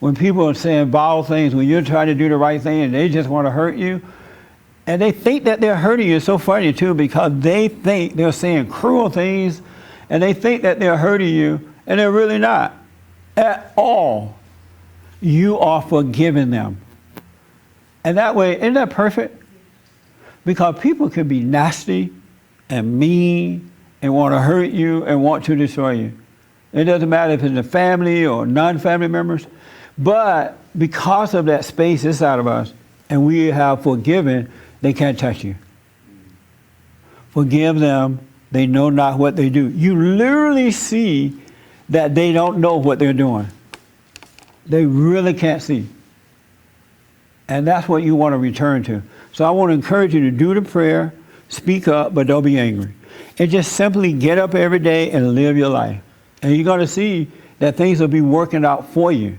A: When people are saying vile things, when you're trying to do the right thing and they just want to hurt you, and they think that they're hurting you, it's so funny too, because they think they're saying cruel things and they think that they're hurting you, and they're really not at all. You are forgiving them. And that way, isn't that perfect? Because people can be nasty and mean and want to hurt you and want to destroy you. It doesn't matter if it's a family or non-family members. But because of that space inside of us, and we have forgiven, they can't touch you. Forgive them. They know not what they do. You literally see that they don't know what they're doing. They really can't see. And that's what you want to return to. So I want to encourage you to do the prayer, speak up, but don't be angry. And just simply get up every day and live your life. And you're going to see that things will be working out for you.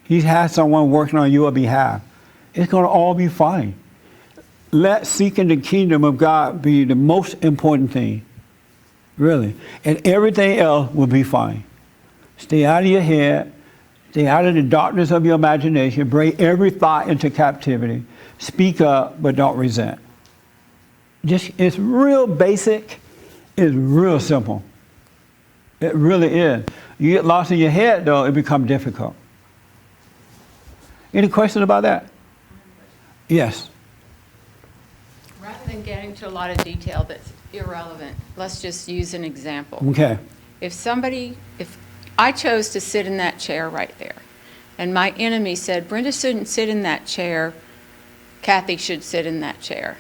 A: He's had someone working on your behalf. It's going to all be fine. Let seeking the kingdom of God be the most important thing. Really. And everything else will be fine. Stay out of your head. Stay out of the darkness of your imagination. Bring every thought into captivity. Speak up, but don't resent. It's real basic. It's real simple. It really is. You get lost in your head, though, it becomes difficult. Any questions about that? Yes.
E: Rather than getting into a lot of detail that's irrelevant, let's just use an example.
A: Okay.
E: If I chose to sit in that chair right there, and my enemy said, Brenda shouldn't sit in that chair, Kathy should sit in that chair.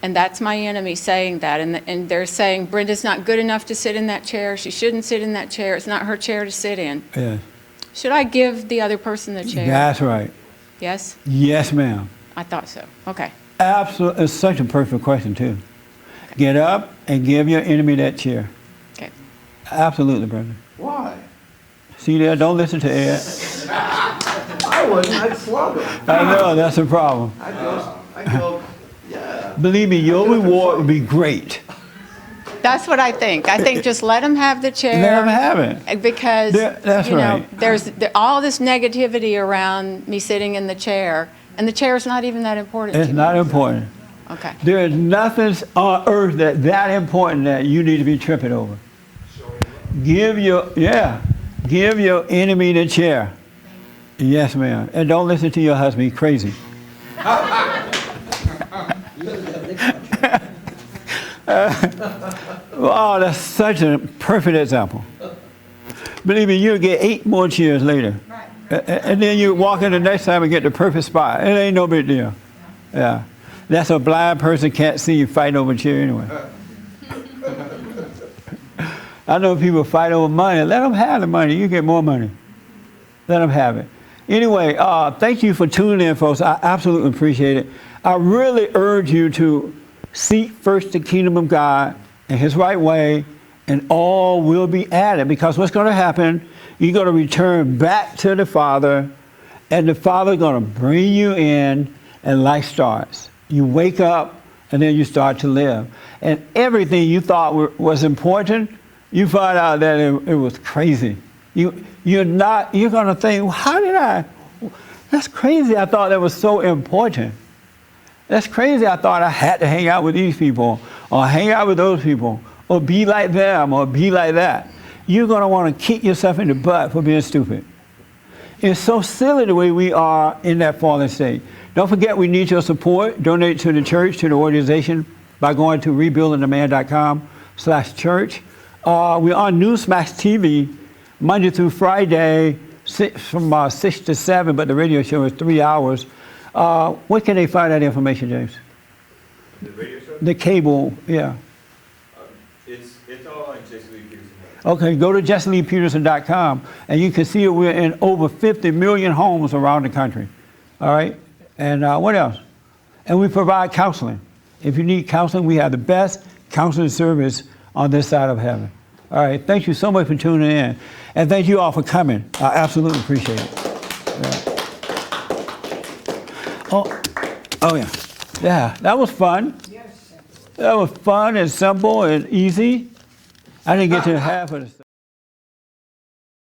E: And that's my enemy saying that, and they're saying, Brenda's not good enough to sit in that chair, she shouldn't sit in that chair, it's not her chair to sit in.
A: Yeah.
E: Should I give the other person the chair?
A: That's right.
E: Yes?
A: Yes, ma'am.
E: I thought so. Okay.
A: Absolutely. It's such a perfect question, too. Okay. Get up and give your enemy that chair.
E: Okay.
A: Absolutely, brother.
K: Why?
A: See there? Don't listen to Ed.
K: I wouldn't. I'd slug him.
A: I know, that's the problem.
K: I'd go, yeah.
A: Believe me, your reward will be great.
E: That's what I think. I think just let them have the chair.
A: Let them have it.
E: Because,
A: that's right.
E: There's all this negativity around me sitting in the chair, and the chair is not even that important
A: It's
E: to
A: not
E: me.
A: important.
E: Okay.
A: There is nothing on earth that important that you need to be tripping over. Give your enemy the chair. Yes, ma'am. And don't listen to your husband. He's crazy. Oh, that's such a perfect example. Believe me, you'll get 8 more cheers later. And then you walk in the next time and get the perfect spot. It ain't no big deal. Yeah. That's a blind person can't see you fight over a chair anyway. I know people fight over money. Let them have the money. You get more money. Let them have it. Anyway, thank you for tuning in, folks. I absolutely appreciate it. I really urge you to seek first the kingdom of God and his right way, and all will be added. Because what's going to happen, you're going to return back to the Father, and the Father is going to bring you in, and life starts. You wake up, and then you start to live. And everything you thought was important, you find out that it was crazy. You're going to think, well, how did I? That's crazy. I thought that was so important. That's crazy. I thought I had to hang out with these people, or hang out with those people, or be like them, or be like that. You're going to want to kick yourself in the butt for being stupid. It's so silly the way we are in that fallen state. Don't forget, we need your support. Donate to the church, to the organization, by going to rebuildingtheman.com/church. We're on Newsmax TV Monday through Friday, from 6 to 7, but the radio show is 3 hours. Where can they find that information, James?
G: The radio show?
A: The cable, yeah.
G: It's all on Jesse Lee Peterson.
A: Okay, go to jesseleepeterson.com, and you can see we're in over 50 million homes around the country. All right? And what else? And we provide counseling. If you need counseling, we have the best counseling service on this side of heaven. All right, thank you so much for tuning in. And thank you all for coming. I absolutely appreciate it. Yeah. Oh yeah. Yeah, that was fun. That was fun and simple and easy. I didn't get to half of the